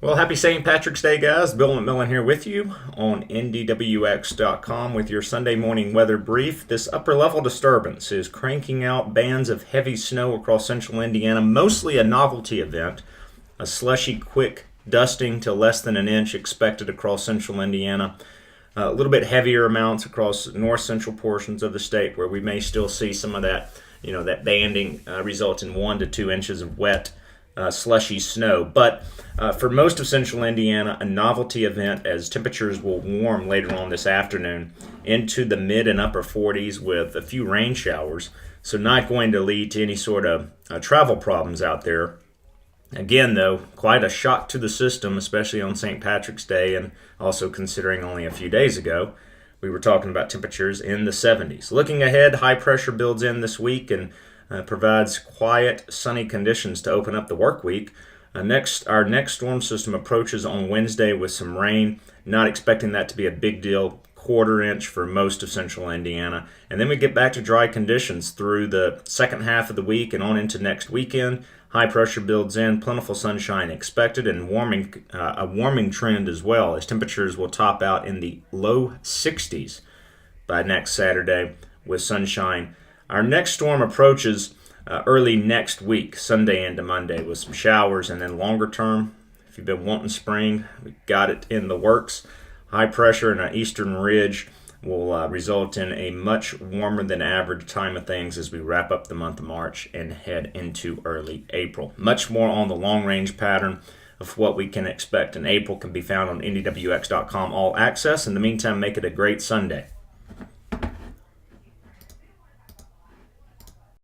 Well, happy St. Patrick's Day, guys. Bill McMillan here with you on NDWX.com with your Sunday morning weather brief. This upper level disturbance is cranking out bands of heavy snow across central Indiana, mostly a novelty event. A slushy, quick dusting to less than an inch expected across central Indiana. A little bit heavier amounts across north central portions of the state where we may still see some of that, that banding result in 1 to 2 inches of wet slushy snow. But for most of central Indiana, a novelty event as temperatures will warm later on this afternoon into the mid and upper 40s with a few rain showers. So not going to lead to any sort of travel problems out there. Again, though, quite a shock to the system, especially on St. Patrick's Day, and also considering only a few days ago, we were talking about temperatures in the 70s. Looking ahead, high pressure builds in this week and provides quiet, sunny conditions to open up the work week. Our next storm system approaches on Wednesday with some rain. Not expecting that to be a big deal. Quarter inch for most of central Indiana. And then we get back to dry conditions through the second half of the week and on into next weekend. High pressure builds in, plentiful sunshine expected, and a warming trend as well, as temperatures will top out in the low 60s by next Saturday with sunshine. Our next storm approaches early next week, Sunday into Monday, with some showers, and then longer term, if you've been wanting spring, we got it in the works. High pressure and an eastern ridge will result in a much warmer than average time of things as we wrap up the month of March and head into early April. Much more on the long-range pattern of what we can expect in April can be found on NDWX.com All Access. In the meantime, make it a great Sunday.